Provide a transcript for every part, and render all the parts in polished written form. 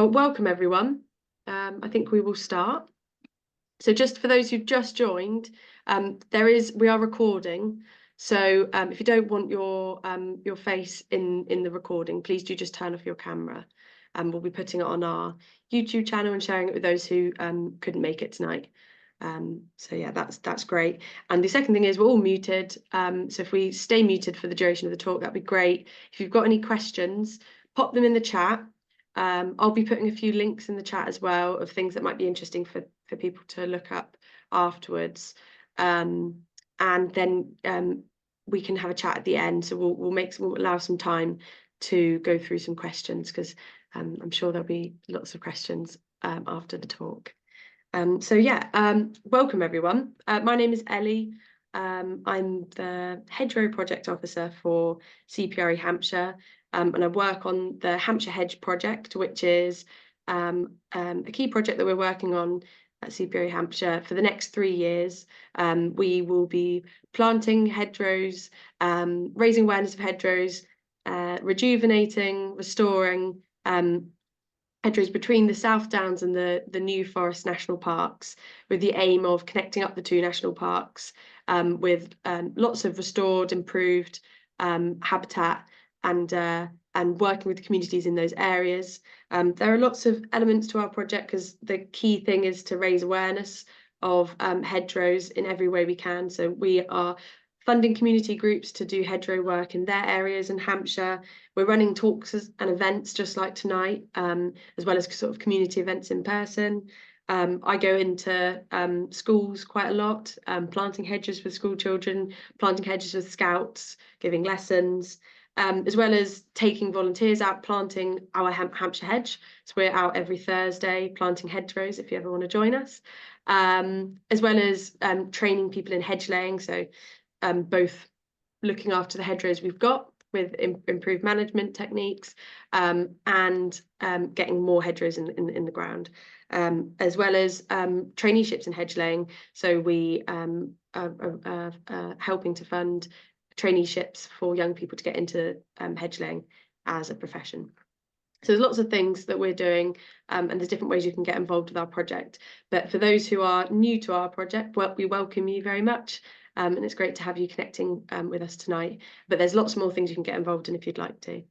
Welcome everyone. I think we will start. So just for those who've just joined, we are recording. So if you don't want your face in the recording, please do just turn off your camera. And we'll be putting it on our YouTube channel and sharing it with those who couldn't make it tonight. So yeah, that's great. And the second thing is we're all muted. So if we stay muted for the duration of the talk, that'd be great. If you've got any questions, pop them in the chat. I'll be putting a few links in the chat as well of things that might be interesting for people to look up afterwards. And then we can have a chat at the end. So we'll allow some time to go through some questions, because I'm sure there'll be lots of questions after the talk. So yeah, welcome everyone. My name is Ellie. I'm the Hedgerow Project Officer for CPRE Hampshire, and I work on the Hampshire Hedge Project, which is a key project that we're working on at CPRE Hampshire for the next 3 years. We will be planting hedgerows, raising awareness of hedgerows, rejuvenating, restoring hedgerows between the South Downs and the New Forest National Parks, with the aim of connecting up the two national parks with lots of restored, improved habitat, and working with communities in those areas. There are lots of elements to our project, because the key thing is to raise awareness of hedgerows in every way we can. So we are funding community groups to do hedgerow work in their areas in Hampshire. We're running talks and events just like tonight, as well as sort of community events in person. I go into schools quite a lot, planting hedges with school children, planting hedges with scouts, giving lessons, as well as taking volunteers out planting our Hampshire hedge. So we're out every Thursday planting hedgerows if you ever want to join us, as well as training people in hedge laying. So both looking after the hedgerows we've got with improved management techniques, and getting more hedgerows in the ground, as well as traineeships in hedge laying. So we are helping to fund traineeships for young people to get into hedge laying as a profession. So there's lots of things that we're doing, and there's different ways you can get involved with our project. But for those who are new to our project, well, we welcome you very much. And it's great to have you connecting with us tonight. But there's lots more things you can get involved in if you'd like to.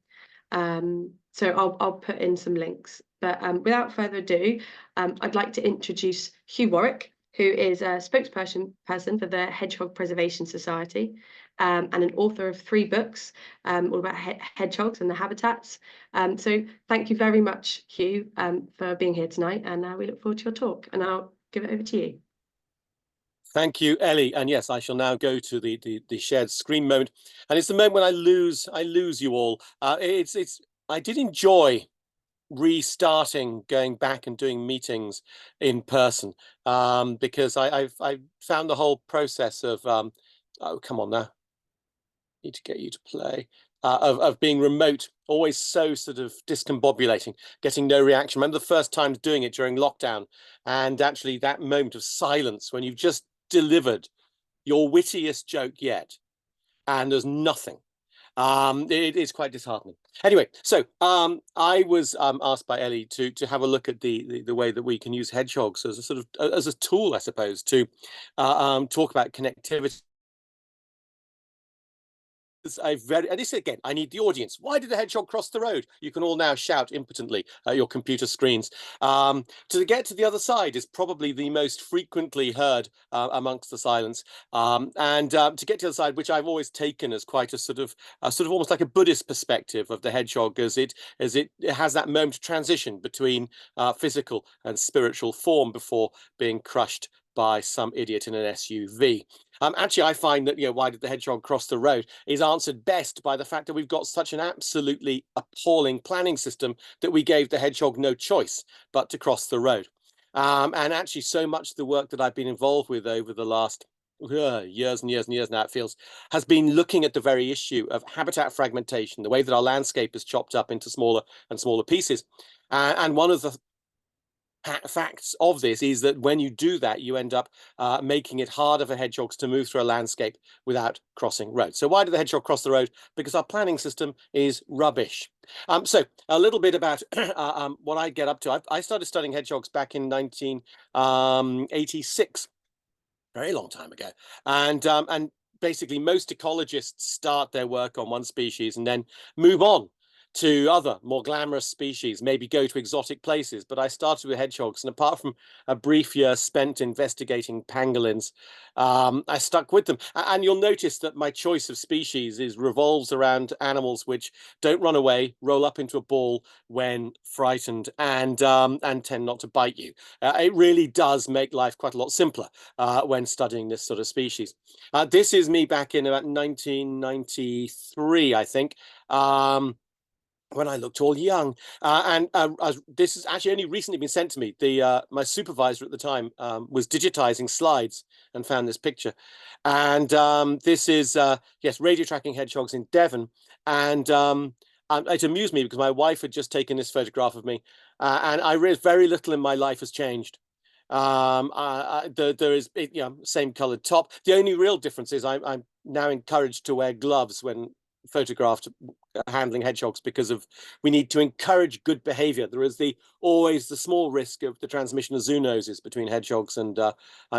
So I'll put in some links. But without further ado, I'd like to introduce Hugh Warwick, who is a spokesperson for the Hedgehog Preservation Society, and an author of 3 books all about hedgehogs and the habitats. So thank you very much, Hugh, for being here tonight, and we look forward to your talk. And I'll give it over to you. Thank you, Ellie. And yes, I shall now go to the shared screen moment, and it's the moment when I lose you all. I did enjoy restarting, going back and doing meetings in person, because I found the whole process of oh, come on now, need to get you to play, of being remote always so sort of discombobulating, getting no reaction. I remember the first times doing it during lockdown, and actually that moment of silence when you've just delivered your wittiest joke yet and there's nothing. It is quite disheartening. Anyway, so I was asked by Ellie to have a look at the way that we can use hedgehogs as a sort of as a tool, I suppose, to talk about connectivity. And this again, I need the audience. Why did the hedgehog cross the road? You can all now shout impotently at your computer screens. To get to the other side is probably the most frequently heard amongst the silence. And to get to the other side, which I've always taken as quite a sort of almost like a Buddhist perspective of the hedgehog, as it has that moment of transition between physical and spiritual form before being crushed by some idiot in an SUV. Actually, I find that, why did the hedgehog cross the road is answered best by the fact that we've got such an absolutely appalling planning system that we gave the hedgehog no choice but to cross the road. And actually, so much of the work that I've been involved with over the last years and years and years now, it feels, has been looking at the very issue of habitat fragmentation, the way that our landscape is chopped up into smaller and smaller pieces. And one of the facts of this is that when you do that, you end up making it harder for hedgehogs to move through a landscape without crossing roads. So why do the hedgehog cross the road? Because our planning system is rubbish. So a little bit about what I get up to. I started studying hedgehogs back in 1986, very long time ago, and basically most ecologists start their work on one species and then move on to other more glamorous species, maybe go to exotic places. But I started with hedgehogs, and apart from a brief year spent investigating pangolins, I stuck with them. And you'll notice that my choice of species revolves around animals which don't run away, roll up into a ball when frightened, and tend not to bite you. It really does make life quite a lot simpler when studying this sort of species. This is me back in about 1993, I think. When I looked all young, and this has actually only recently been sent to me. My supervisor at the time was digitizing slides and found this picture, and this is yes, radio tracking hedgehogs in Devon, and it amused me because my wife had just taken this photograph of me, and I realized very little in my life has changed. There is, same colored top. The only real difference is I'm now encouraged to wear gloves when photographed handling hedgehogs, because we need to encourage good behavior. There is always the small risk of the transmission of zoonoses between hedgehogs and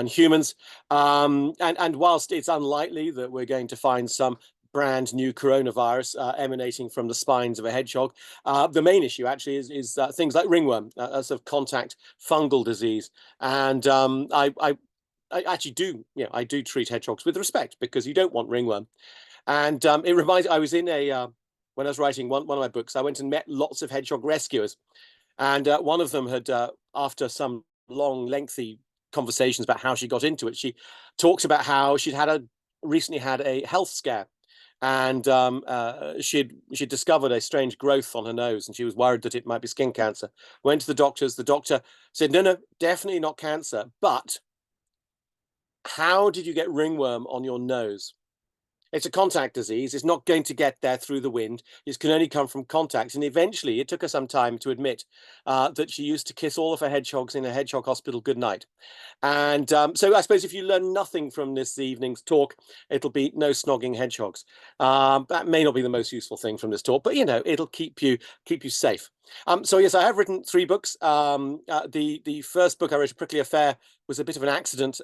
humans. And whilst it's unlikely that we're going to find some brand new coronavirus emanating from the spines of a hedgehog, the main issue actually is things like ringworm, a sort of contact fungal disease. And I actually do, I do treat hedgehogs with respect, because you don't want ringworm. And it reminds, I was in when I was writing one of my books, I went and met lots of hedgehog rescuers. And one of them had, after some long, lengthy conversations about how she got into it, she talked about how she'd recently had a health scare. And she'd discovered a strange growth on her nose, and she was worried that it might be skin cancer. Went to the doctors. The doctor said, no, definitely not cancer. But how did you get ringworm on your nose? It's a contact disease. It's not going to get there through the wind. It can only come from contact. And eventually, it took her some time to admit that she used to kiss all of her hedgehogs in a hedgehog hospital goodnight. And so I suppose if you learn nothing from this evening's talk, it'll be no snogging hedgehogs. That may not be the most useful thing from this talk, but it'll keep you safe. So yes, I have written 3 books. The first book I wrote, A Prickly Affair, was a bit of an accident.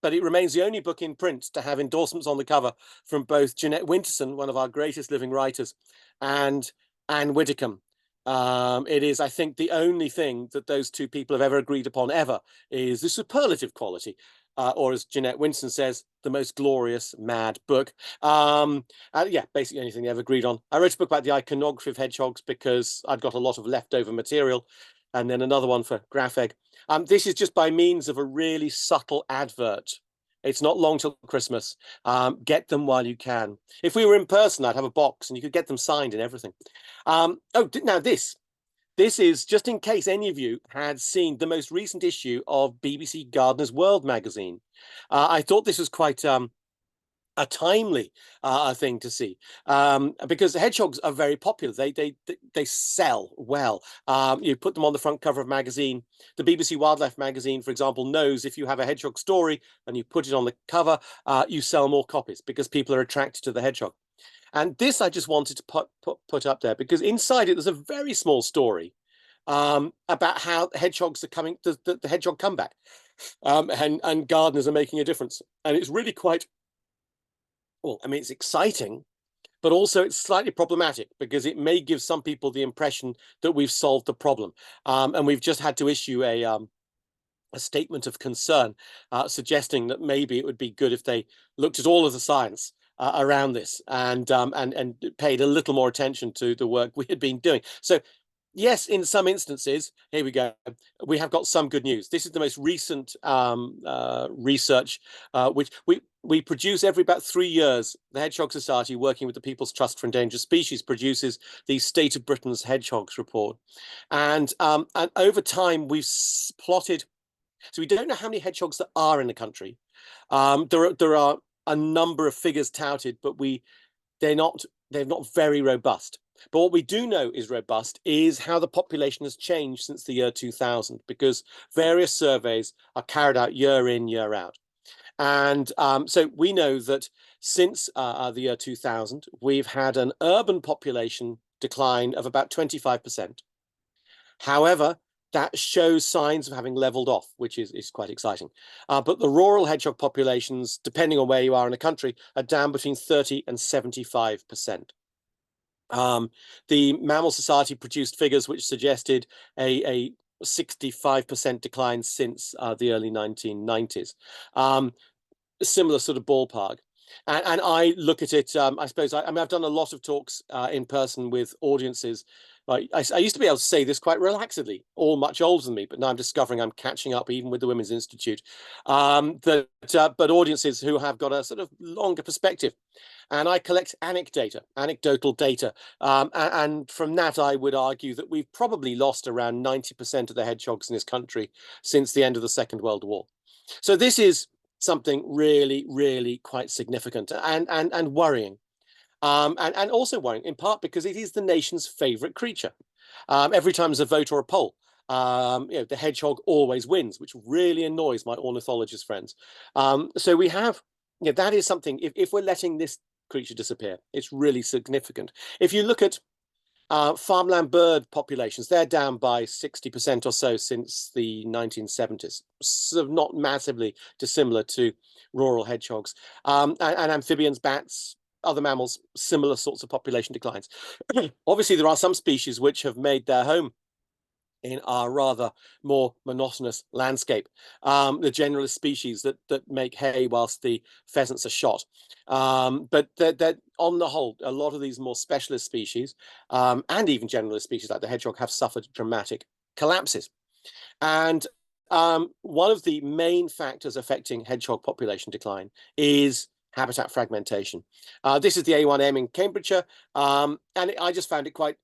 But it remains the only book in print to have endorsements on the cover from both Jeanette Winterson, one of our greatest living writers, and Anne Widdecombe. It is, I think, the only thing that those 2 people have ever agreed upon ever is the superlative quality, or as Jeanette Winterson says, the most glorious mad book. Yeah, basically anything they ever agreed on. I wrote a book about the iconography of hedgehogs because I'd got a lot of leftover material, and then another one for Graph Egg. This is just by means of a really subtle advert. It's not long till Christmas. Get them while you can. If we were in person, I'd have a box and you could get them signed and everything. Now this is just in case any of you had seen the most recent issue of BBC Gardener's World magazine. I thought this was quite a timely thing to see, because the hedgehogs are very popular. They sell well. You put them on the front cover of a magazine. The BBC Wildlife magazine, for example, knows if you have a hedgehog story and you put it on the cover, you sell more copies because people are attracted to the hedgehog. And this I just wanted to put up there because inside it there's a very small story about how hedgehogs are coming, the hedgehog comeback, and gardeners are making a difference. And it's really quite, well, I mean, it's exciting, but also it's slightly problematic because it may give some people the impression that we've solved the problem. And we've just had to issue a statement of concern, suggesting that maybe it would be good if they looked at all of the science around this and paid a little more attention to the work we had been doing. So yes, in some instances, here we go, we have got some good news. This is the most recent research, which we produce every about 3 years. The Hedgehog Society, working with the People's Trust for Endangered Species, produces the State of Britain's Hedgehogs report. And over time, we've plotted, so we don't know how many hedgehogs there are in the country. There are a number of figures touted, but they're not very robust. But what we do know is robust is how the population has changed since the year 2000, because various surveys are carried out year in, year out. And so we know that since the year 2000, we've had an urban population decline of about 25%. However, that shows signs of having leveled off, which is quite exciting. But the rural hedgehog populations, depending on where you are in the country, are down between 30 and 75%. The Mammal Society produced figures which suggested a 65% decline since the early 1990s. Similar sort of ballpark. And I look at it, I suppose, I mean, I've done a lot of talks in person with audiences. I used to be able to say this quite relaxedly, all much older than me, but now I'm discovering I'm catching up even with the Women's Institute. But audiences who have got a sort of longer perspective. And I collect anecdotal data. And from that, I would argue that we've probably lost around 90% of the hedgehogs in this country since the end of the Second World War. So this is something really, really quite significant and worrying. And also worrying in part because it is the nation's favorite creature. Every time there's a vote or a poll, the hedgehog always wins, which really annoys my ornithologist friends. So we have, that is something, if we're letting this creature disappear, it's really significant. If you look at farmland bird populations, they're down by 60% or so since the 1970s, sort of not massively dissimilar to rural hedgehogs. And amphibians, bats, other mammals, similar sorts of population declines. Obviously, there are some species which have made their home in our rather more monotonous landscape. The generalist species that make hay whilst the pheasants are shot. But that on the whole, a lot of these more specialist species and even generalist species like the hedgehog have suffered dramatic collapses. And one of the main factors affecting hedgehog population decline is habitat fragmentation. This is the A1M in Cambridgeshire, and I just found it quite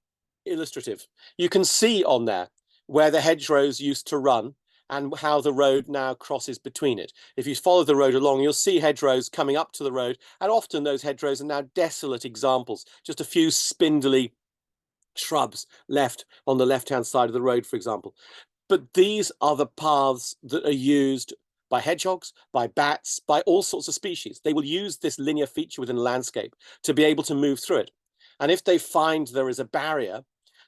illustrative. You can see on there where the hedgerows used to run and how the road now crosses between it. If you follow the road along, you'll see hedgerows coming up to the road, and often those hedgerows are now desolate examples, just a few spindly shrubs left on the left-hand side of the road, for example. But these are the paths that are used by hedgehogs, by bats, by all sorts of species. They will use this linear feature within the landscape to be able to move through it. And if they find there is a barrier,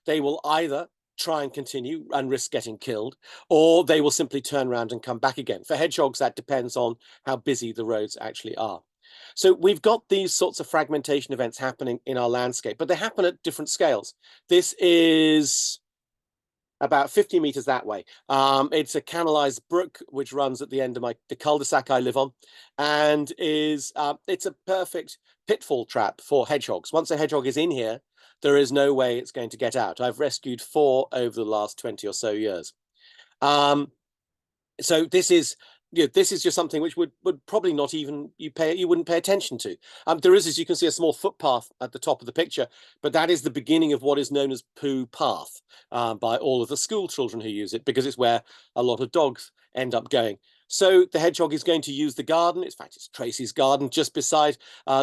they will either try and continue and risk getting killed, or they will simply turn around and come back again. For hedgehogs, that depends on how busy the roads actually are. So we've got these sorts of fragmentation events happening in our landscape, but they happen at different scales. This is about 50 meters that way. It's a canalized brook which runs at the end of the cul-de-sac I live on, and it's a perfect pitfall trap for hedgehogs. Once a hedgehog is in here, there is no way it's going to get out. I've rescued 4 over the last 20 or so years. So this is just something which would probably not even you wouldn't pay attention to. There is, as you can see, a small footpath at the top of the picture, but that is the beginning of what is known as poo path by all of the school children who use it, because it's where a lot of dogs end up going. So the hedgehog is going to use the garden. In fact, it's Tracy's garden just beside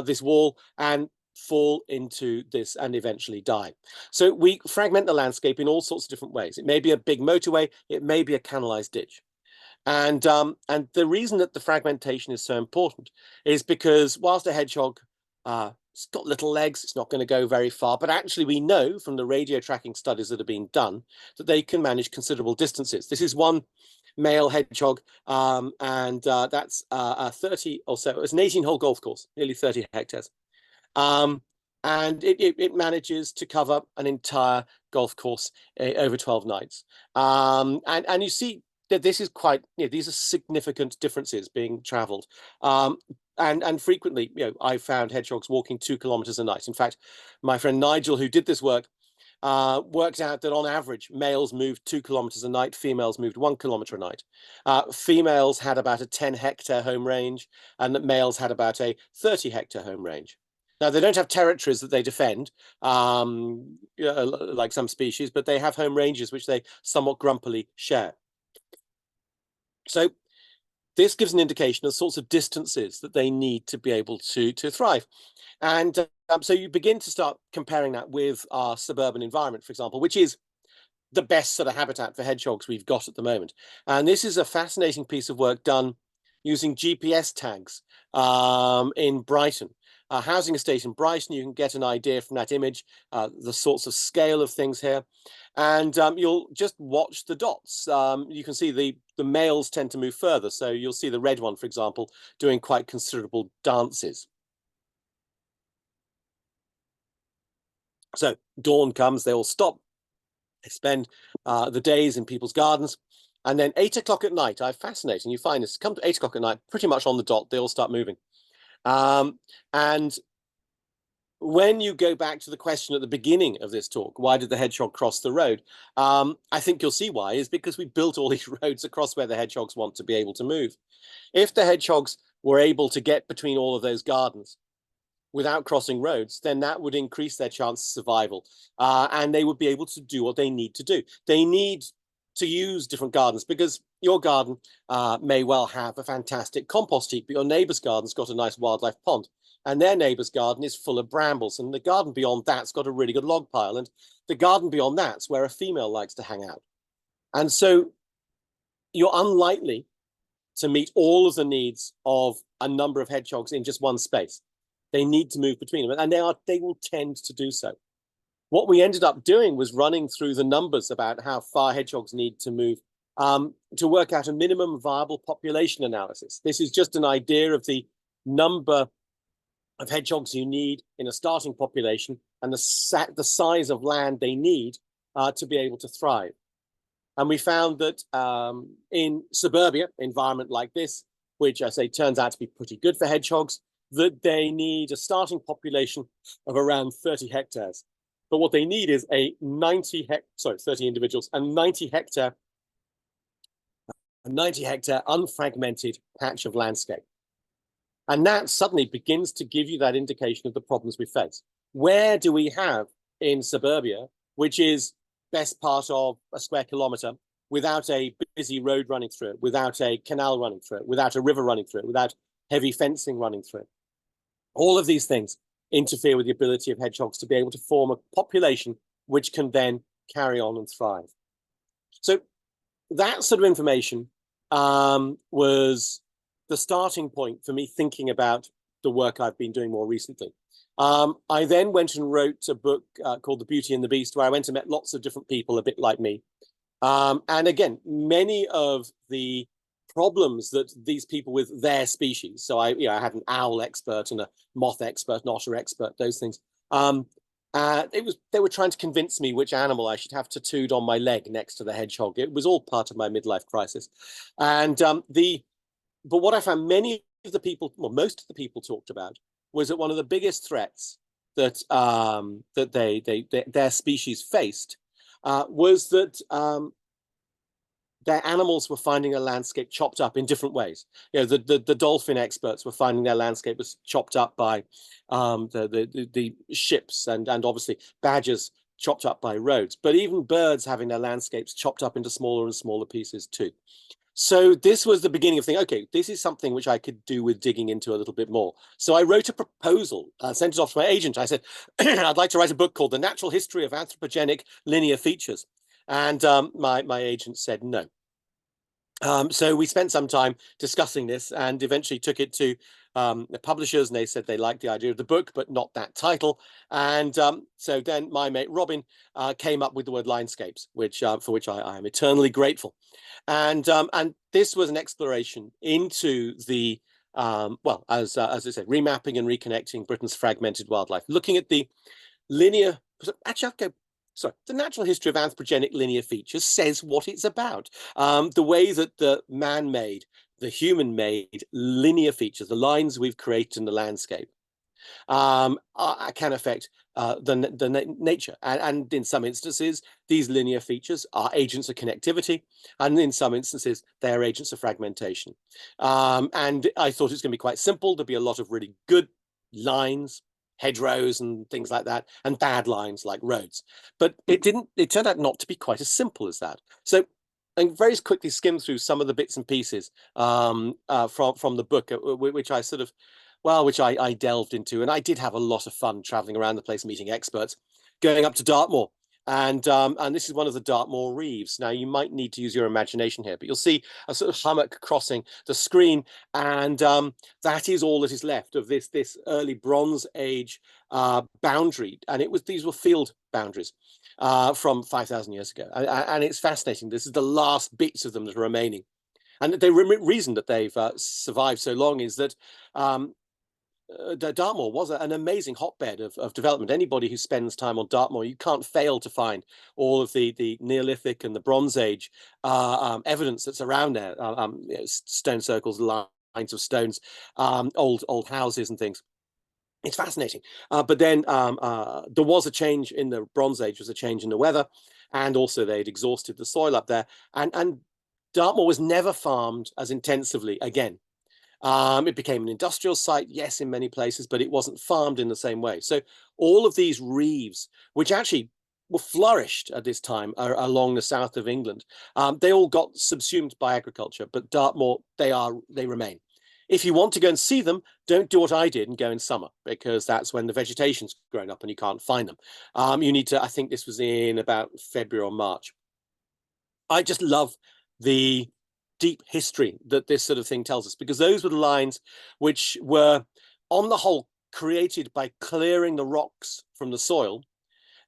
this wall, and fall into this and eventually die. So we fragment the landscape in all sorts of different ways. It may be a big motorway, it may be a canalized ditch. And the reason that the fragmentation is so important is because whilst a hedgehog it's got little legs, it's not going to go very far, but actually we know from the radio tracking studies that have been done that they can manage considerable distances. This is one male hedgehog, and that's a 30 or so, it's an 18-hole golf course, nearly 30 hectares. And it manages to cover an entire golf course over 12 nights. And you see that this is quite, these are significant differences being traveled. And frequently, I found hedgehogs walking 2 kilometers a night. In fact, my friend Nigel, who did this work, worked out that on average, males moved 2 kilometers a night, females moved 1 kilometer a night. Females had about a 10-hectare home range, and that males had about a 30-hectare home range. Now, they don't have territories that they defend, like some species, but they have home ranges which they somewhat grumpily share. So this gives an indication of sorts of distances that they need to be able to thrive. And so you begin to start comparing that with our suburban environment, for example, which is the best sort of habitat for hedgehogs we've got at the moment. And this is a fascinating piece of work done using GPS tags in Brighton. A housing estate in Brighton, you can get an idea from that image, the sorts of scale of things here. And you'll just watch the dots. You can see the males tend to move further. So you'll see the red one, for example, doing quite considerable dances. So dawn comes, they all stop. They spend the days in people's gardens. And then 8 o'clock at night, fascinating. You find this, come to 8 o'clock at night, pretty much on the dot, they all start moving. And when you go back to the question at the beginning of this talk, why did the hedgehog cross the road? I think you'll see why, is because we built all these roads across where the hedgehogs want to be able to move. If the hedgehogs were able to get between all of those gardens without crossing roads, then that would increase their chance of survival. And they would be able to do what they need to do. They need to use different gardens, because your garden may well have a fantastic compost heap, but your neighbour's garden's got a nice wildlife pond, and their neighbour's garden is full of brambles, and the garden beyond that's got a really good log pile, and the garden beyond that's where a female likes to hang out. And so you're unlikely to meet all of the needs of a number of hedgehogs in just one space. They need to move between them, and they will tend to do so. What we ended up doing was running through the numbers about how far hedgehogs need to move to work out a minimum viable population analysis. This is just an idea of the number of hedgehogs you need in a starting population and the size of land they need to be able to thrive. And we found that in suburbia environment like this, which I say turns out to be pretty good for hedgehogs, that they need a starting population of around 30 hectares. But what they need is a 30 individuals, a 90 hectare unfragmented patch of landscape. And that suddenly begins to give you that indication of the problems we face. Where do we have in suburbia, which is best part of a square kilometre, without a busy road running through it, without a canal running through it, without a river running through it, without heavy fencing running through it? All of these things interfere with the ability of hedgehogs to be able to form a population which can then carry on and thrive. So that sort of information was the starting point for me thinking about the work I've been doing more recently. I then went and wrote a book called The Beauty and the Beast, where I went and met lots of different people a bit like me. And again, many of the problems that these people with their species, so I had an owl expert and a moth expert, an otter expert, those things. They were trying to convince me which animal I should have tattooed on my leg next to the hedgehog. It was all part of my midlife crisis. And but what I found many of the people, well, most of the people talked about, was that one of the biggest threats that their species faced was that their animals were finding a landscape chopped up in different ways. The dolphin experts were finding their landscape was chopped up by the ships, and obviously badgers chopped up by roads, but even birds having their landscapes chopped up into smaller and smaller pieces too. So this was the beginning of thinking, okay, this is something which I could do with digging into a little bit more. So I wrote a proposal, sent it off to my agent. I said, I'd like to write a book called The Natural History of Anthropogenic Linear Features. And my agent said no. So we spent some time discussing this and eventually took it to the publishers, and they said they liked the idea of the book, but not that title. And so then my mate Robin came up with the word linescapes, which for which I am eternally grateful. And this was an exploration into the well, as I said, remapping and reconnecting Britain's fragmented wildlife, looking at the linear. Actually, I'll go. Sorry, the natural history of anthropogenic linear features says what it's about. The way that the man-made, the human-made linear features, the lines we've created in the landscape, can affect the nature. And in some instances, these linear features are agents of connectivity, and in some instances, they are agents of fragmentation. And I thought it was going to be quite simple. There'd be a lot of really good lines, hedgerows and things like that, and bad lines like roads. But it turned out not to be quite as simple as that. So I very quickly skimmed through some of the bits and pieces from the book, which I sort of well, which I delved into, and I did have a lot of fun traveling around the place, meeting experts, going up to Dartmoor. And this is one of the Dartmoor reefs. Now, you might need to use your imagination here, but you'll see a sort of hummock crossing the screen, and that is all that is left of this early Bronze Age boundary. And these were field boundaries from 5,000 years ago, and it's fascinating. This is the last bits of them that are remaining, and the reason that they've survived so long is that Dartmoor was an amazing hotbed of development. Anybody who spends time on Dartmoor, you can't fail to find all of the Neolithic and the Bronze Age evidence that's around there. Stone circles, lines of stones, old houses and things. It's fascinating. But then there was a change in the Bronze Age, was a change in the weather, and also they'd exhausted the soil up there. And Dartmoor was never farmed as intensively again. It became an industrial site, yes, in many places, but it wasn't farmed in the same way. So all of these reeves, which actually were flourished at this time along the south of England, they all got subsumed by agriculture, but Dartmoor, they remain. If you want to go and see them, don't do what I did and go in summer, because that's when the vegetation's grown up and you can't find them. You need to, I think this was in about February or March. I just love the deep history that this sort of thing tells us, because those were the lines which were, on the whole, created by clearing the rocks from the soil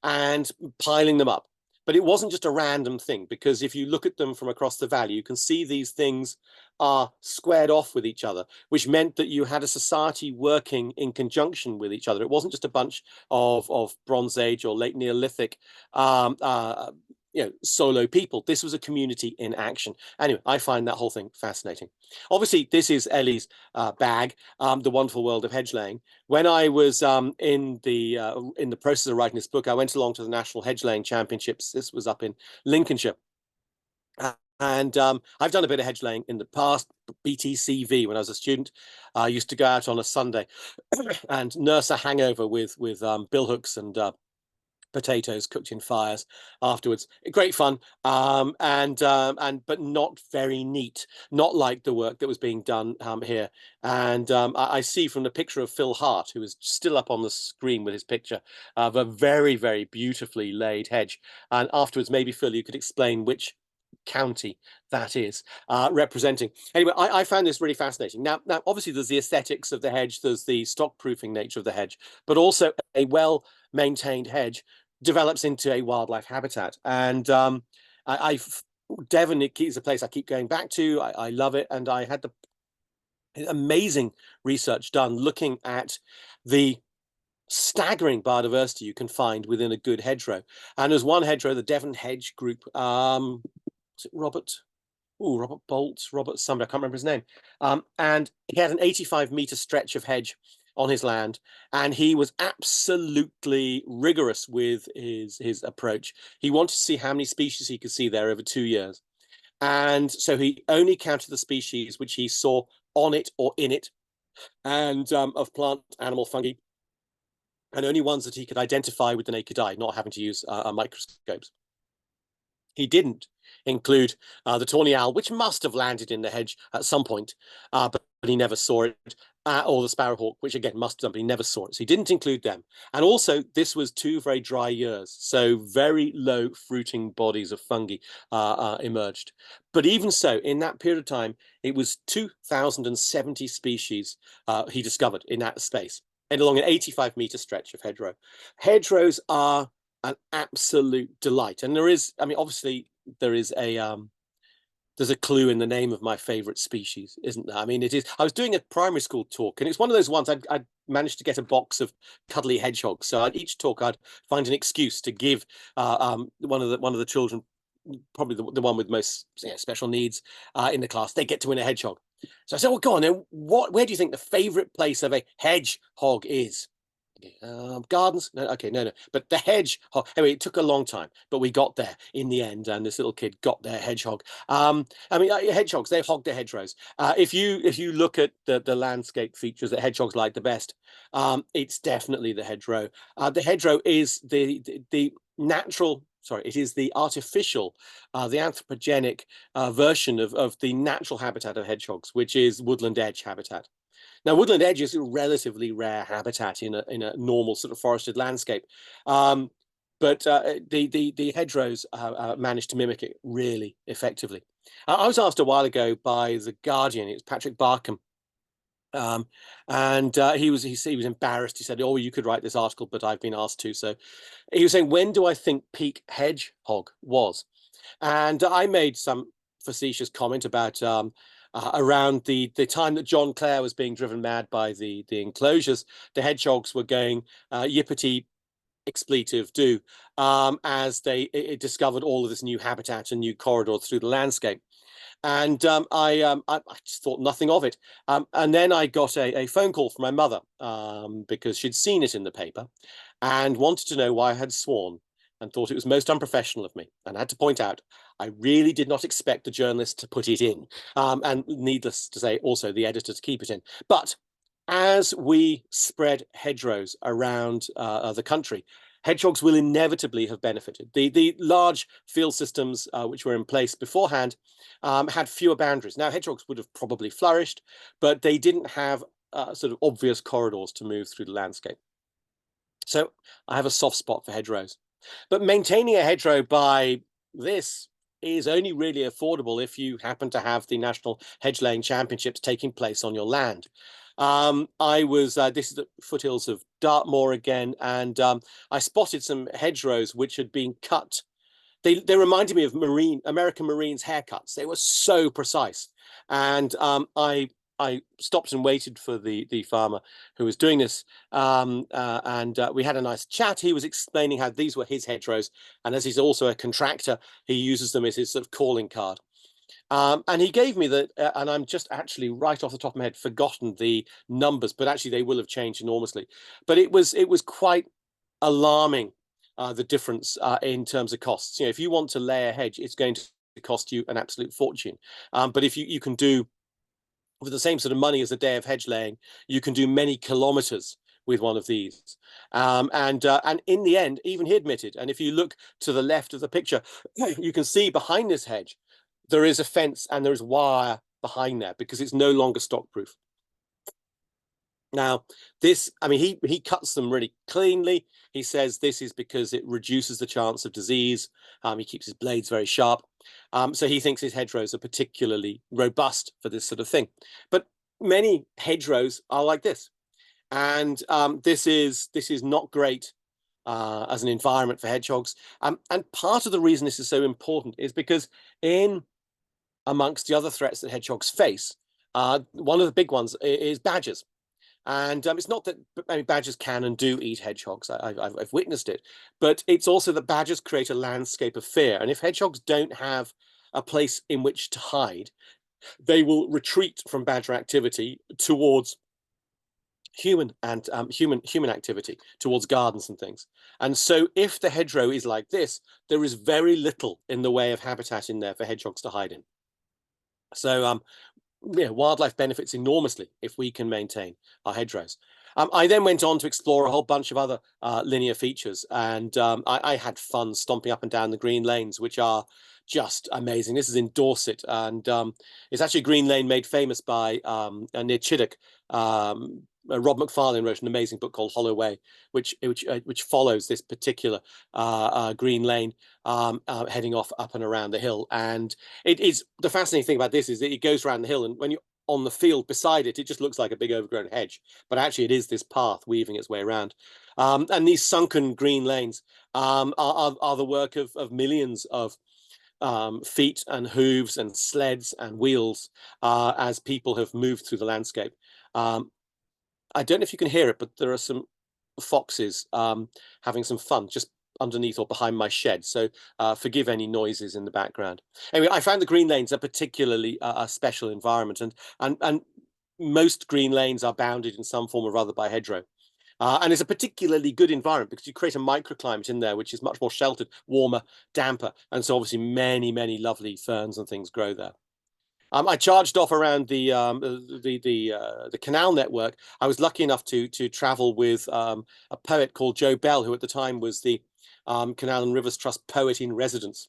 and piling them up. But it wasn't just a random thing, because if you look at them from across the valley, you can see these things are squared off with each other, which meant that you had a society working in conjunction with each other. It wasn't just a bunch of Bronze Age or late Neolithic solo people. This was a community in action. Anyway, I find that whole thing fascinating. Obviously, this is Ellie's bag, The Wonderful World of Hedge Laying. When I was in the process of writing this book, I went along to the National Hedge Laying Championships. This was up in Lincolnshire. And I've done a bit of hedge laying in the past, BTCV, when I was a student. I used to go out on a Sunday and nurse a hangover with bill hooks and potatoes cooked in fires afterwards. Great fun, but not very neat, not like the work that was being done here. And I see from the picture of Phil Hart, who is still up on the screen with his picture of a very, very beautifully laid hedge. And afterwards, maybe Phil, you could explain which county that is representing. Anyway, I found this really fascinating. Now, obviously, there's the aesthetics of the hedge, there's the stock proofing nature of the hedge, but also a well-maintained hedge develops into a wildlife habitat. And Devon is a place I keep going back to. I love it, and I had the amazing research done looking at the staggering biodiversity you can find within a good hedgerow. And there's one hedgerow, the Devon Hedge Group. Was it Robert Bolt, Robert somebody, I can't remember his name. And he had an 85-meter stretch of hedge on his land, and he was absolutely rigorous with his approach. He wanted to see how many species he could see there over 2 years. And so he only counted the species which he saw on it or in it, and of plant, animal, fungi, and only ones that he could identify with the naked eye, not having to use microscopes. He didn't include the tawny owl, which must have landed in the hedge at some point, but he never saw it, or the sparrowhawk, which again must have, but he never saw it. So he didn't include them. And also, this was 2 very dry years, so very low fruiting bodies of fungi emerged. But even so, in that period of time, it was 2,070 species he discovered in that space, and along an 85-meter stretch of hedgerow. Hedgerows are an absolute delight. And there is, I mean, obviously there is there's a clue in the name of my favorite species, isn't there? I mean, it is. I was doing a primary school talk, and it's one of those ones I'd managed to get a box of cuddly hedgehogs. So at each talk, I'd find an excuse to give one of the children, probably the one with most special needs in the class, they get to win a hedgehog. So I said, well, go on then. Where do you think the favorite place of a hedgehog is? Gardens? No, okay, no. But the hedgehog. Anyway, it took a long time, but we got there in the end, and this little kid got their hedgehog. I mean, hedgehogs, they hog their hedgerows. If you look at the landscape features that hedgehogs like the best, it's definitely the hedgerow. The hedgerow is the natural. Sorry, it is the artificial, the anthropogenic version of the natural habitat of hedgehogs, which is woodland edge habitat. Now, woodland edge is a relatively rare habitat in a normal sort of forested landscape. But the hedgerows managed to mimic it really effectively. I was asked a while ago by The Guardian, it was Patrick Barkham, and he was embarrassed. He said, "Oh, you could write this article, but I've been asked to." So he was saying, "When do I think peak hedgehog was?" And I made some facetious comment about around the time that John Clare was being driven mad by the enclosures, the hedgehogs were going yippity expletive do as they discovered all of this new habitat and new corridors through the landscape. And I just thought nothing of it. And then I got a phone call from my mother because she'd seen it in the paper and wanted to know why I had sworn and thought it was most unprofessional of me. And I had to point out, I really did not expect the journalist to put it in. And needless to say, also the editor to keep it in. But as we spread hedgerows around the country, hedgehogs will inevitably have benefited. The large field systems which were in place beforehand had fewer boundaries. Now, hedgehogs would have probably flourished, but they didn't have sort of obvious corridors to move through the landscape. So I have a soft spot for hedgerows. But maintaining a hedgerow by this is only really affordable if you happen to have the National Hedge Laying Championships taking place on your land. This is the foothills of Dartmoor again, and I spotted some hedgerows which had been cut. They reminded me of American Marines haircuts. They were so precise. And I stopped and waited for the farmer who was doing this. And we had a nice chat. He was explaining how these were his hedgerows. And as he's also a contractor, he uses them as his sort of calling card. And he gave me and I'm just actually right off the top of my head forgotten the numbers, but actually they will have changed enormously. But it was quite alarming, the difference in terms of costs. You know, if you want to lay a hedge, it's going to cost you an absolute fortune. But if you can do, with the same sort of money as a day of hedge laying, you can do many kilometers with one of these. And in the end, even he admitted, and if you look to the left of the picture, you can see behind this hedge, there is a fence and there is wire behind there because it's no longer stock proof. Now, I mean, he cuts them really cleanly. He says this is because it reduces the chance of disease. He keeps his blades very sharp. So he thinks his hedgerows are particularly robust for this sort of thing. But many hedgerows are like this. And this is not great as an environment for hedgehogs. And part of the reason this is so important is because amongst the other threats that hedgehogs face, one of the big ones is badgers. And it's not that badgers can and do eat hedgehogs. I've witnessed it, but it's also that badgers create a landscape of fear. And if hedgehogs don't have a place in which to hide, they will retreat from badger activity towards human activity, towards gardens and things. And so if the hedgerow is like this, there is very little in the way of habitat in there for hedgehogs to hide in. So wildlife benefits enormously if we can maintain our hedgerows. I then went on to explore a whole bunch of other linear features, and I had fun stomping up and down the green lanes, which are just amazing. This is in Dorset, and it's actually a green lane made famous by near Chiddock. Rob McFarlane wrote an amazing book called Hollow Way, which follows this particular green lane heading off up and around the hill. And it is the fascinating thing about this is that it goes around the hill, and when you're on the field beside it, it just looks like a big overgrown hedge. But actually, it is this path weaving its way around. And these sunken green lanes are the work of millions of feet and hooves and sleds and wheels as people have moved through the landscape. I don't know if you can hear it, but there are some foxes having some fun just underneath or behind my shed. So forgive any noises in the background. Anyway, I found the green lanes a particularly a special environment, and most green lanes are bounded in some form or other by hedgerow. And it's a particularly good environment because you create a microclimate in there, which is much more sheltered, warmer, damper. And so obviously many, many lovely ferns and things grow there. I charged off around the canal network. I was lucky enough to travel with a poet called Jo Bell, who at the time was the Canal and Rivers Trust poet in residence.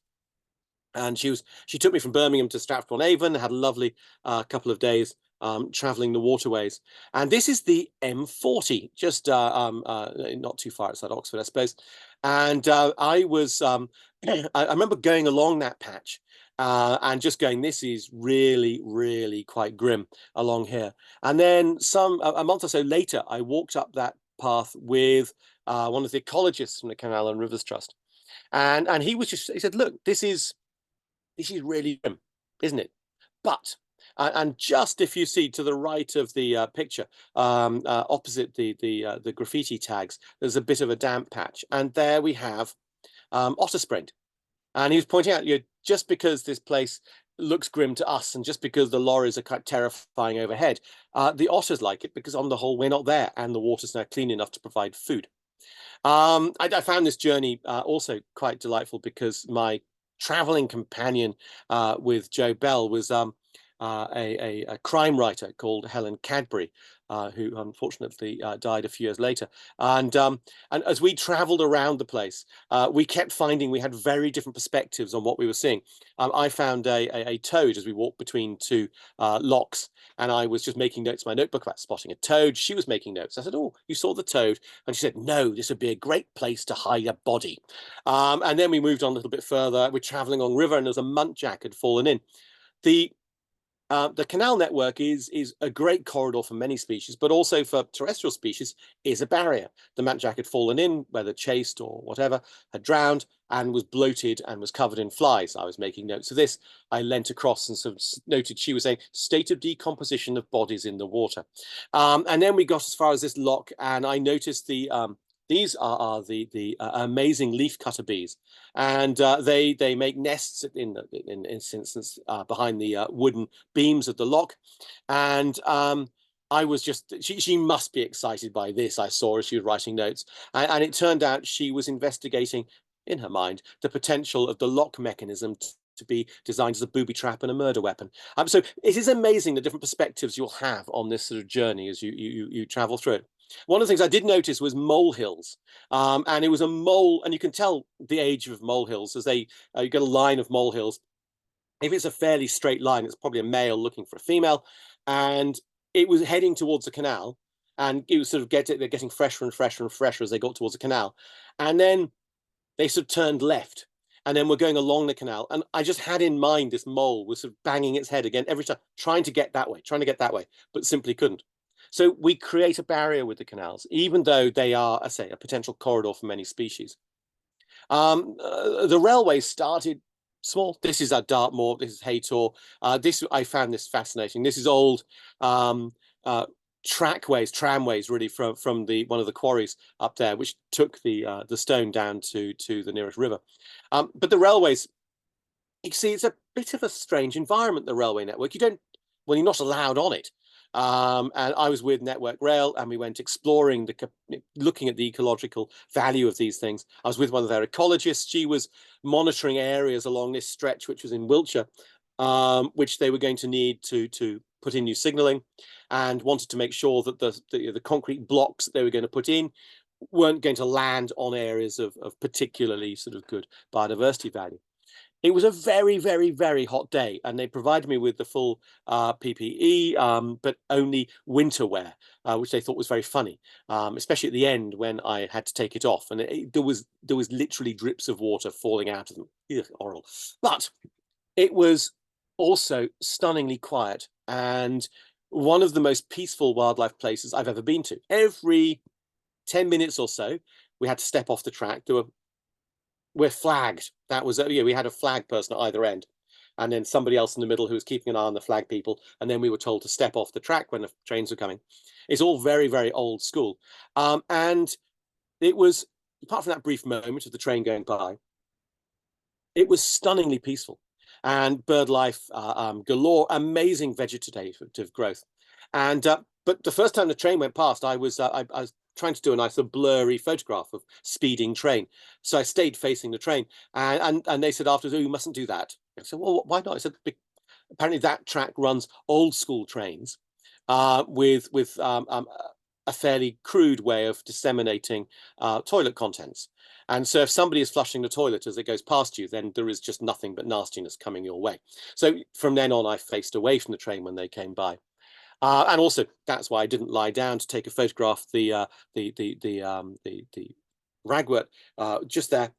And she took me from Birmingham to Stratford-on-Avon, had a lovely couple of days traveling the waterways. And this is the M40, just not too far outside Oxford, I suppose. And I was, I remember going along that patch and just going, this is really, really quite grim along here. And then a month or so later, I walked up that path with one of the ecologists from the Canal and Rivers Trust. And he said, look, this is really grim, isn't it? But and just if you see to the right of the picture, opposite the graffiti tags, there's a bit of a damp patch, and there we have otter sprained. And he was pointing out, just because this place looks grim to us, and just because the lorries are quite terrifying overhead, the otters like it because on the whole we're not there, and the water's now clean enough to provide food. I found this journey also quite delightful because my traveling companion with Joe Bell was a crime writer called Helen Cadbury, who unfortunately died a few years later. And as we traveled around the place, we kept finding we had very different perspectives on what we were seeing. I found a toad as we walked between two locks, and I was just making notes in my notebook about spotting a toad. She was making notes. I said, oh, you saw the toad? And she said, no, this would be a great place to hide a body. And then we moved on a little bit further. We're traveling along river, and there was a muntjac had fallen in. The canal network is a great corridor for many species, but also for terrestrial species is a barrier. The muntjac had fallen in, whether chased or whatever, had drowned and was bloated and was covered in flies. I was making notes of this. I leant across and sort of noted she was saying state of decomposition of bodies in the water. And then we got as far as this lock, and I noticed these are the amazing leafcutter bees, and they make nests in this instance behind the wooden beams of the lock. And I was just, she must be excited by this, I saw as she was writing notes. And it turned out she was investigating, in her mind, the potential of the lock mechanism to be designed as a booby trap and a murder weapon. So it is amazing the different perspectives you'll have on this sort of journey as you travel through it. One of the things I did notice was molehills, and it was a mole, and you can tell the age of molehills as you get a line of molehills. If it's a fairly straight line, it's probably a male looking for a female, and it was heading towards the canal, and it was sort of they're getting fresher and fresher and fresher as they got towards the canal, and then they sort of turned left, and then we're going along the canal, and I just had in mind this mole was sort of banging its head again every time, trying to get that way, but simply couldn't. So we create a barrier with the canals, even though they are, I say, a potential corridor for many species. The railways started small. This is at Dartmoor. This is Haytor. I found this fascinating. This is old tramways, really, from one of the quarries up there, which took the stone down to the nearest river. But the railways, you see, it's a bit of a strange environment. The railway network. You're not allowed on it. And I was with Network Rail, and we went exploring, looking at the ecological value of these things. I was with one of their ecologists. She was monitoring areas along this stretch, which was in Wiltshire, which they were going to need to put in new signalling, and wanted to make sure that the concrete blocks that they were going to put in weren't going to land on areas of particularly sort of good biodiversity value. It was a very, very, very hot day, and they provided me with the full PPE, but only winter wear, which they thought was very funny, especially at the end when I had to take it off, and there was literally drips of water falling out of them. Ugh, horrible. But it was also stunningly quiet, and one of the most peaceful wildlife places I've ever been to. Every 10 minutes or so, we had to step off the track. We're flagged. That was, we had a flag person at either end, and then somebody else in the middle who was keeping an eye on the flag people. And then we were told to step off the track when the trains were coming. It's all very, very old school. And it was, apart from that brief moment of the train going by, it was stunningly peaceful, and bird life galore, amazing vegetative growth. And but the first time the train went past, I was trying to do a nice blurry photograph of speeding train. So I stayed facing the train, and they said afterwards, oh, you mustn't do that. I said, well, why not? I said, apparently that track runs old school trains with a fairly crude way of disseminating toilet contents. And so if somebody is flushing the toilet as it goes past you, then there is just nothing but nastiness coming your way. So from then on, I faced away from the train when they came by. And also that's why I didn't lie down to take a photograph of the ragwort just there,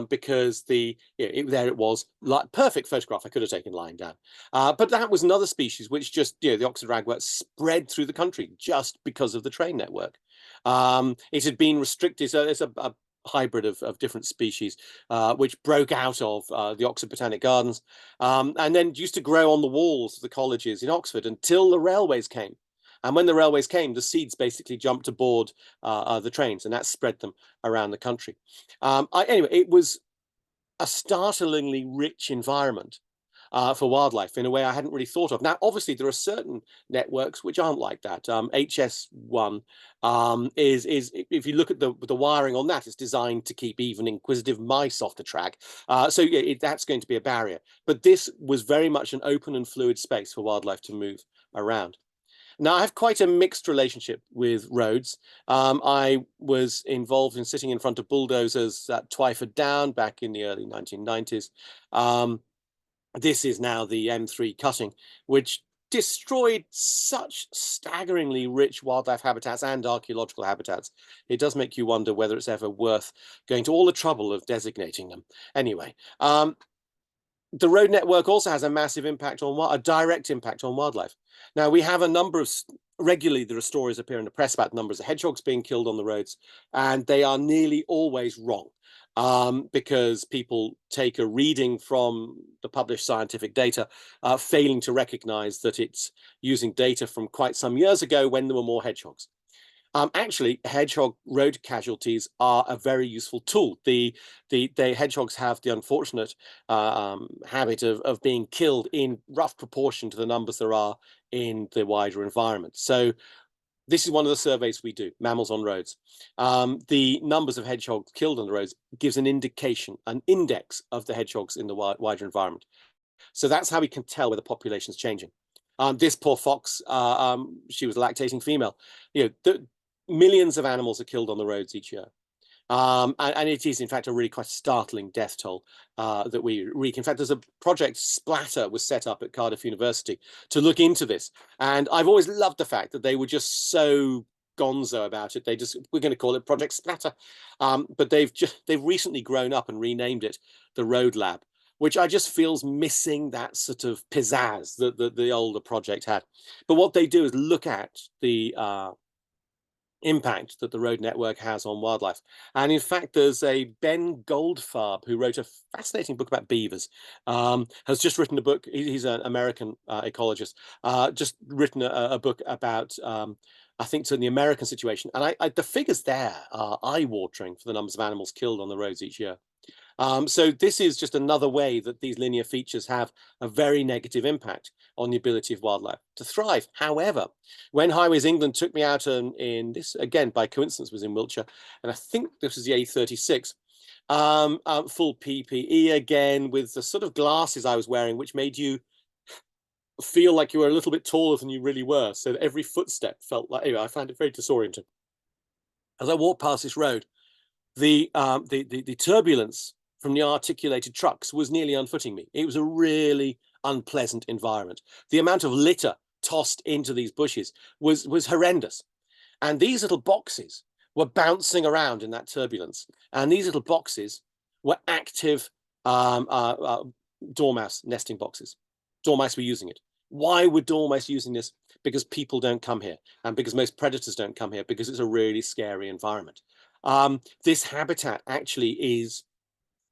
because there it was, like perfect photograph I could have taken lying down. But that was another species which just, the Oxford ragwort spread through the country just because of the train network. It had been restricted, so it's a hybrid of different species, which broke out of the Oxford Botanic Gardens, and then used to grow on the walls of the colleges in Oxford until the railways came. And when the railways came, the seeds basically jumped aboard the trains, and that spread them around the country. Anyway, it was a startlingly rich environment for wildlife in a way I hadn't really thought of. Now, obviously, there are certain networks which aren't like that. HS1 is if you look at the wiring on that, it's designed to keep even inquisitive mice off the track. So yeah, that's going to be a barrier. But this was very much an open and fluid space for wildlife to move around. Now, I have quite a mixed relationship with roads. I was involved in sitting in front of bulldozers at Twyford Down back in the early 1990s. This is now the M3 cutting, which destroyed such staggeringly rich wildlife habitats and archaeological habitats. It does make you wonder whether it's ever worth going to all the trouble of designating them. Anyway, the road network also has a massive impact on a direct impact on wildlife. Now, we have a number of, regularly there are stories appear in the press about numbers of hedgehogs being killed on the roads, and they are nearly always wrong, because people take a reading from the published scientific data, failing to recognize that it's using data from quite some years ago when there were more hedgehogs. Actually, hedgehog road casualties are a very useful tool. The hedgehogs have the unfortunate habit of being killed in rough proportion to the numbers there are in the wider environment. So this is one of the surveys we do, mammals on roads. The numbers of hedgehogs killed on the roads gives an indication, an index of the hedgehogs in the wider environment. So that's how we can tell whether the population is changing. This poor fox, she was a lactating female. Millions of animals are killed on the roads each year. And it is, in fact, a really quite startling death toll that we reach. In fact, there's a project, Splatter, was set up at Cardiff University to look into this. And I've always loved the fact that they were just so gonzo about it. We're going to call it Project Splatter. But they've recently grown up and renamed it the Road Lab, which I just feels missing that sort of pizzazz that the older project had. But what they do is look at the impact that the road network has on wildlife. And in fact, there's a Ben Goldfarb who wrote a fascinating book about beavers, has just written a book. He's an American ecologist, just written a book about, I think, the American situation. And the figures there are eye-watering for the numbers of animals killed on the roads each year. So this is just another way that these linear features have a very negative impact on the ability of wildlife to thrive. However, when Highways England took me out in this, again, by coincidence, was in Wiltshire, and I think this was the A36, full PPE again, with the sort of glasses I was wearing, which made you feel like you were a little bit taller than you really were. So that every footstep felt like, anyway, I found it very disorienting. As I walked past this road, the turbulence from the articulated trucks was nearly unfooting me. It was a really unpleasant environment. The amount of litter tossed into these bushes was horrendous. And these little boxes were bouncing around in that turbulence. And these little boxes were active dormouse nesting boxes. Dormice were using it. Why were dormice using this? Because people don't come here, and because most predators don't come here, because it's a really scary environment. This habitat actually is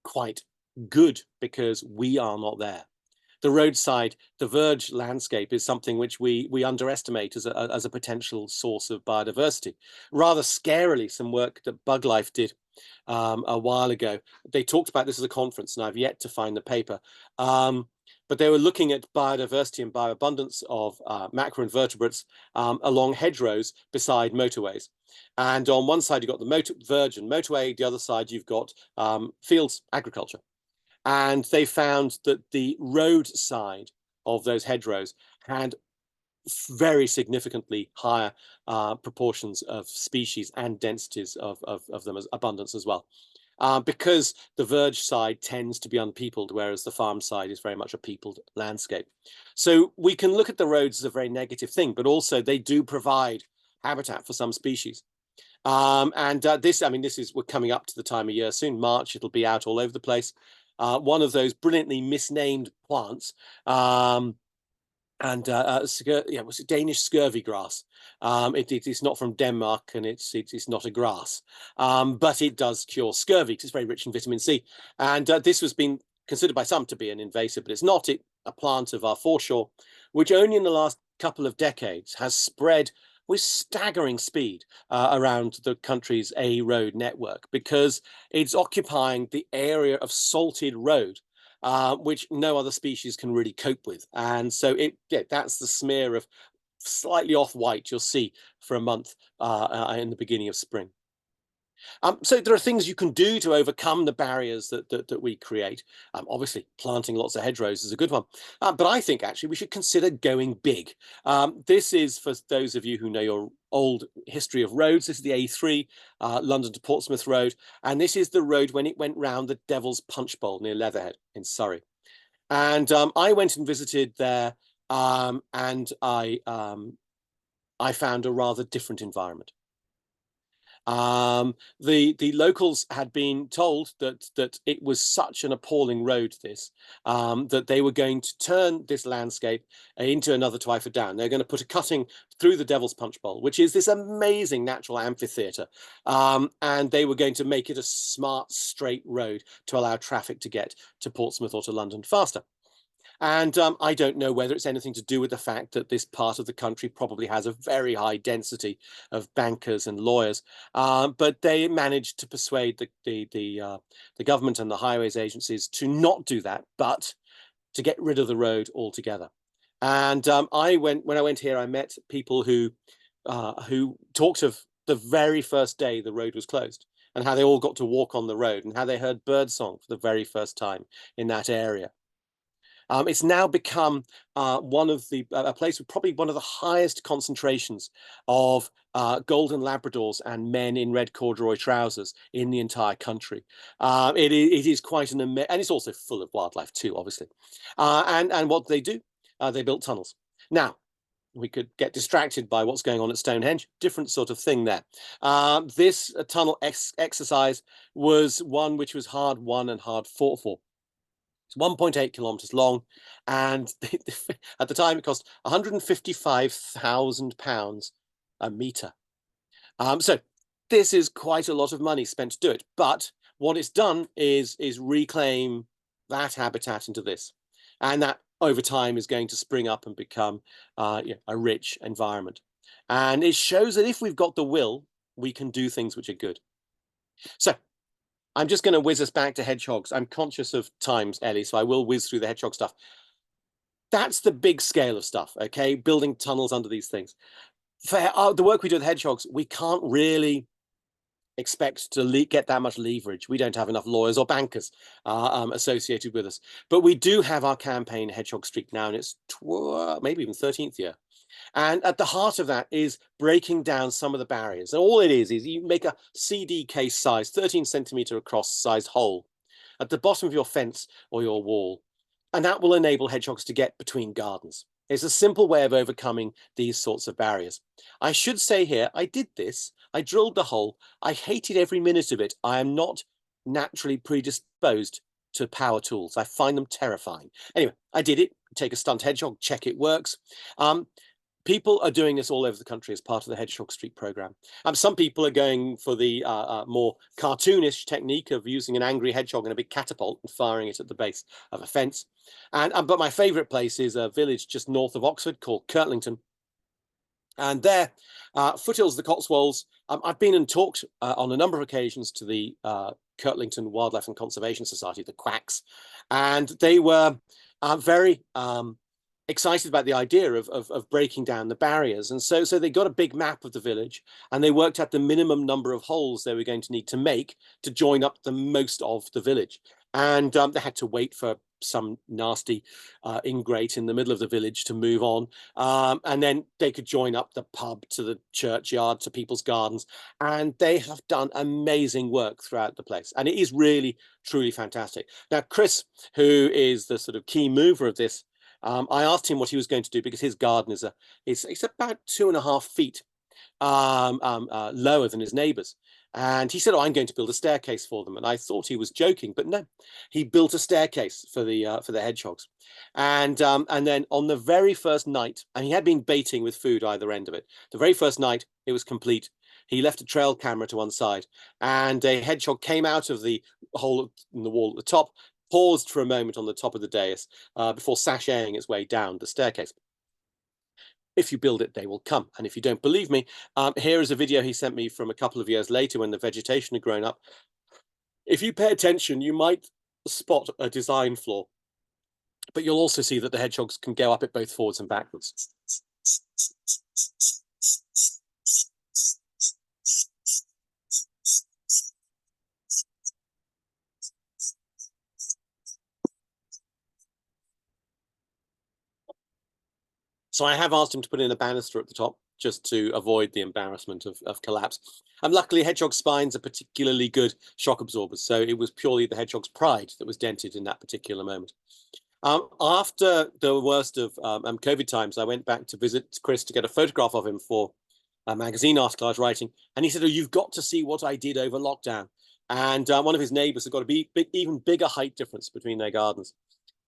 quite good because we are not there. The roadside, the verge landscape is something which we underestimate as a potential source of biodiversity. Rather scarily, some work that Bug Life did a while ago, they talked about this at a conference, and I've yet to find the paper. But they were looking at biodiversity and bioabundance of macroinvertebrates along hedgerows beside motorways. And on one side, you've got the verge and motorway. The other side, you've got fields, agriculture. And they found that the road side of those hedgerows had very significantly higher proportions of species and densities of them as abundance as well. because the verge side tends to be unpeopled, whereas the farm side is very much a peopled landscape. So we can look at the roads as a very negative thing, but also they do provide habitat for some species. This is, we're coming up to the time of year soon, March, it'll be out all over the place. One of those brilliantly misnamed plants, was it Danish scurvy grass? It's not from Denmark, and it's not a grass, but it does cure scurvy because it's very rich in vitamin C. And this has been considered by some to be an invasive, but it's not. It's a plant of our foreshore, which only in the last couple of decades has spread with staggering speed around the country's A road network, because it's occupying the area of salted road, which no other species can really cope with. And so that's the smear of slightly off white you'll see for a month in the beginning of spring. So there are things you can do to overcome the barriers that we create. Obviously, planting lots of hedgerows is a good one. But I think actually we should consider going big. This is for those of you who know your old history of roads. This is the A3, London to Portsmouth Road. And this is the road when it went round the Devil's Punch Bowl near Leatherhead in Surrey. And I went and visited there, and I found a rather different environment. The locals had been told that it was such an appalling road, that they were going to turn this landscape into another Twyford Down. They're going to put a cutting through the Devil's Punch Bowl, which is this amazing natural amphitheatre, and they were going to make it a smart, straight road to allow traffic to get to Portsmouth or to London faster. And I don't know whether it's anything to do with the fact that this part of the country probably has a very high density of bankers and lawyers, but they managed to persuade the government and the highways agencies to not do that, but to get rid of the road altogether. And when I went here, I met people who talked of the very first day the road was closed, and how they all got to walk on the road, and how they heard birdsong for the very first time in that area. It's now become a place with probably one of the highest concentrations of golden Labradors and men in red corduroy trousers in the entire country. It is quite and it's also full of wildlife too, obviously. And what they do, they built tunnels. Now, we could get distracted by what's going on at Stonehenge, different sort of thing there. This tunnel exercise was one which was hard won and hard fought for. It's 1.8 kilometers long, and at the time it cost £155,000 a meter. So this is quite a lot of money spent to do it. But what it's done is reclaim that habitat into this, and that over time is going to spring up and become a rich environment. And it shows that if we've got the will, we can do things which are good. So I'm just going to whiz us back to hedgehogs. I'm conscious of times, Ellie, so I will whiz through the hedgehog stuff. That's the big scale of stuff, okay? Building tunnels under these things. For the work we do with hedgehogs, we can't really expect to get that much leverage. We don't have enough lawyers or bankers associated with us. But we do have our campaign Hedgehog Streak now, and it's maybe even 13th year. And at the heart of that is breaking down some of the barriers. And all it is you make a CD case size, 13 centimeter across size hole at the bottom of your fence or your wall. And that will enable hedgehogs to get between gardens. It's a simple way of overcoming these sorts of barriers. I should say here, I did this. I drilled the hole. I hated every minute of it. I am not naturally predisposed to power tools. I find them terrifying. Anyway, I did it. Take a stunt hedgehog, check it works. People are doing this all over the country as part of the Hedgehog Streak program. Some people are going for the more cartoonish technique of using an angry hedgehog in a big catapult and firing it at the base of a fence. But my favorite place is a village just north of Oxford called Kirtlington. And there, foothills of the Cotswolds, I've been and talked on a number of occasions to the Kirtlington Wildlife and Conservation Society, the Quacks, and they were very excited about the idea of breaking down the barriers. And so they got a big map of the village, and they worked out the minimum number of holes they were going to need to make to join up the most of the village. And they had to wait for some nasty ingrate in the middle of the village to move on. And then they could join up the pub to the churchyard to people's gardens. And they have done amazing work throughout the place. And it is really, truly fantastic. Now, Chris, who is the sort of key mover of this, I asked him what he was going to do, because his garden is it's about 2.5 feet lower than his neighbours. And he said, oh, I'm going to build a staircase for them. And I thought he was joking, but no, he built a staircase for the hedgehogs. And then on the very first night, and he had been baiting with food either end of it. The very first night, it was complete. He left a trail camera to one side, and a hedgehog came out of the hole in the wall at the top, paused for a moment on the top of the dais before sashaying its way down the staircase. If you build it, they will come. And if you don't believe me, here is a video he sent me from a couple of years later when the vegetation had grown up. If you pay attention, you might spot a design flaw, but you'll also see that the hedgehogs can go up it both forwards and backwards. So I have asked him to put in a banister at the top, just to avoid the embarrassment of collapse. And luckily, hedgehog spines are particularly good shock absorbers. So it was purely the hedgehog's pride that was dented in that particular moment. After the worst of COVID times, I went back to visit Chris to get a photograph of him for a magazine article I was writing. And he said, oh, you've got to see what I did over lockdown. And one of his neighbors had got a even bigger height difference between their gardens.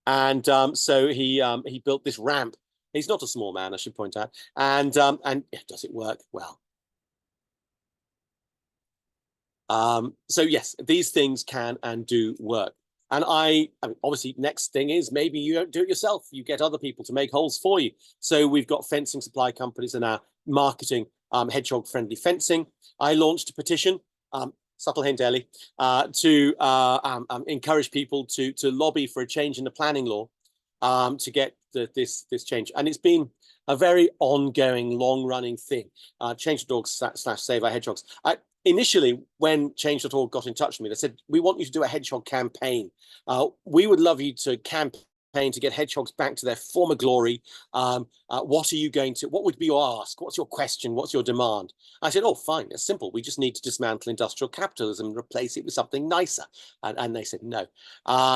And so he built this ramp. He's not a small man, I should point out. And does it work? Well. So yes, these things can and do work. And I mean, obviously, next thing is maybe you don't do it yourself. You get other people to make holes for you. So we've got fencing supply companies and now marketing hedgehog-friendly fencing. I launched a petition, subtle hint, Ellie, to encourage people to lobby for a change in the planning law to get this change. And it's been a very ongoing, long-running thing. Change.org / Save Our Hedgehogs. Initially, when Change.org got in touch with me, they said, we want you to do a hedgehog campaign. We would love you to campaign to get hedgehogs back to their former glory. What are you going to, what would be your ask? What's your question? What's your demand? I said, oh, fine, it's simple. We just need to dismantle industrial capitalism and replace it with something nicer. And they said no.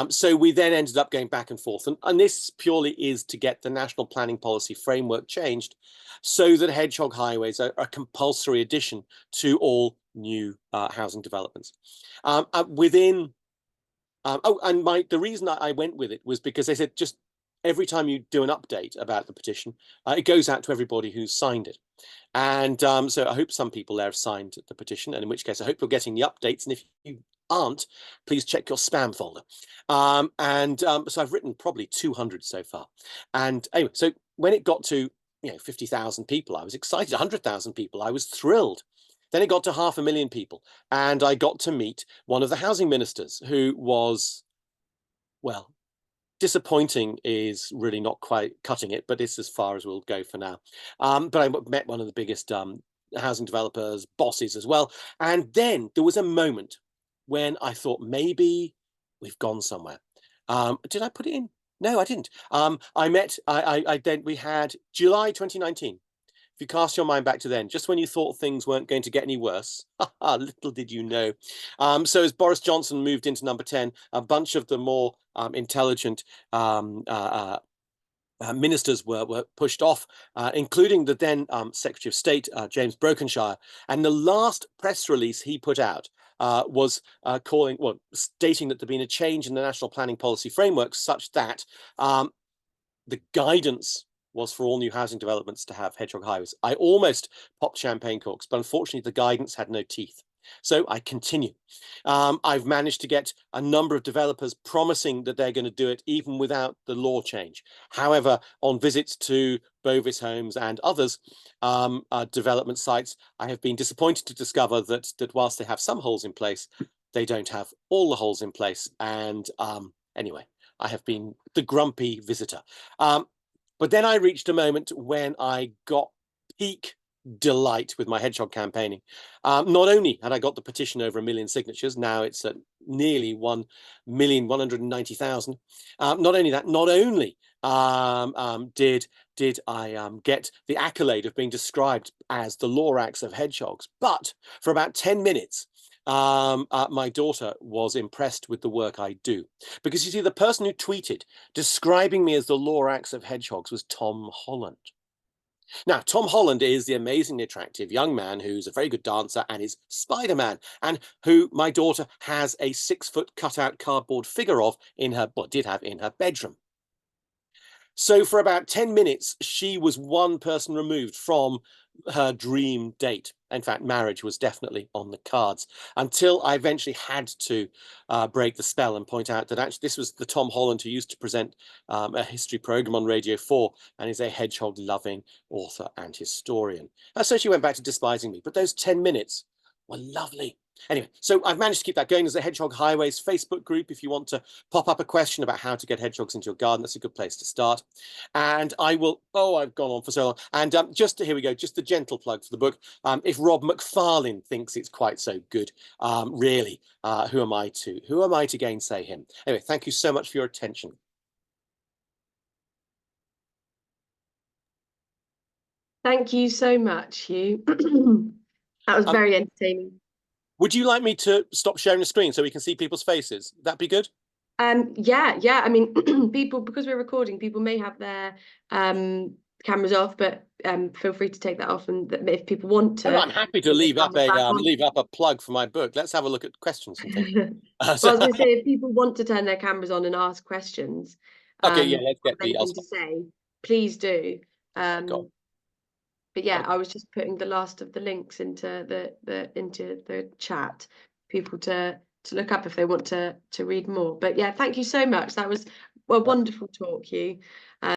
So we then ended up going back and forth. And this purely is to get the national planning policy framework changed so that hedgehog highways are a compulsory addition to all new housing developments. The reason I went with it was because they said just every time you do an update about the petition, it goes out to everybody who's signed it. And so I hope some people there have signed the petition, and in which case I hope you're getting the updates. And if you aren't, please check your spam folder. So I've written probably 200 so far. And anyway, so when it got to 50,000 people, I was excited. 100,000 people, I was thrilled. Then it got to 500,000 people, and I got to meet one of the housing ministers who was, well, disappointing is really not quite cutting it, but it's as far as we'll go for now. But I met one of the biggest housing developers, bosses as well. And then there was a moment when I thought maybe we've gone somewhere. Did I put it in? No, I didn't. We had July 2019. If you cast your mind back to then, just when you thought things weren't going to get any worse, little did you know. So as Boris Johnson moved into number 10, a bunch of the more intelligent ministers were pushed off, including the then Secretary of State, James Brokenshire. And the last press release he put out was stating that there'd been a change in the national planning policy framework such that the guidance was for all new housing developments to have hedgehog highways. I almost popped champagne corks, but unfortunately the guidance had no teeth. So I continue. I've managed to get a number of developers promising that they're going to do it even without the law change. However, on visits to Bovis Homes and others development sites, I have been disappointed to discover that whilst they have some holes in place, they don't have all the holes in place. And anyway, I have been the grumpy visitor. But then I reached a moment when I got peak delight with my hedgehog campaigning. Not only had I got the petition over 1 million signatures, now it's at nearly 1,190,000. Not only that, not only did I get the accolade of being described as the Lorax of hedgehogs, but for about 10 minutes, my daughter was impressed with the work I do. Because you see, the person who tweeted describing me as the Lorax of hedgehogs was Tom Holland. Now, Tom Holland is the amazingly attractive young man who's a very good dancer and is Spider-Man, and who my daughter has a 6-foot cutout cardboard figure of in her, well, did have in her bedroom. So for about 10 minutes, she was one person removed from her dream date. In fact, marriage was definitely on the cards, until I eventually had to break the spell and point out that actually this was the Tom Holland who used to present a history program on Radio 4 and is a hedgehog-loving author and historian. So she went back to despising me, but those 10 minutes were lovely. Anyway, so I've managed to keep that going. There's a Hedgehog Highways Facebook group. If you want to pop up a question about how to get hedgehogs into your garden, that's a good place to start. And I will, I've gone on for so long. And here we go, just the gentle plug for the book. If Rob McFarlane thinks it's quite so good, really, who am I to gainsay him? Anyway, thank you so much for your attention. Thank you so much, Hugh. That was very entertaining. Would you like me to stop sharing the screen so we can see people's faces? That'd be good. Yeah. I mean, people, because we're recording, people may have their cameras off, but feel free to take that off. And if people want to, I'm happy to leave up a plug for my book. Let's have a look at questions and things. Well, I was going to say, if people want to turn their cameras on and ask questions, okay, yeah, let's get anything to say, please do. But yeah, I was just putting the last of the links into the chat, people to look up if they want to read more. But yeah, thank you so much. That was a wonderful talk, Hugh.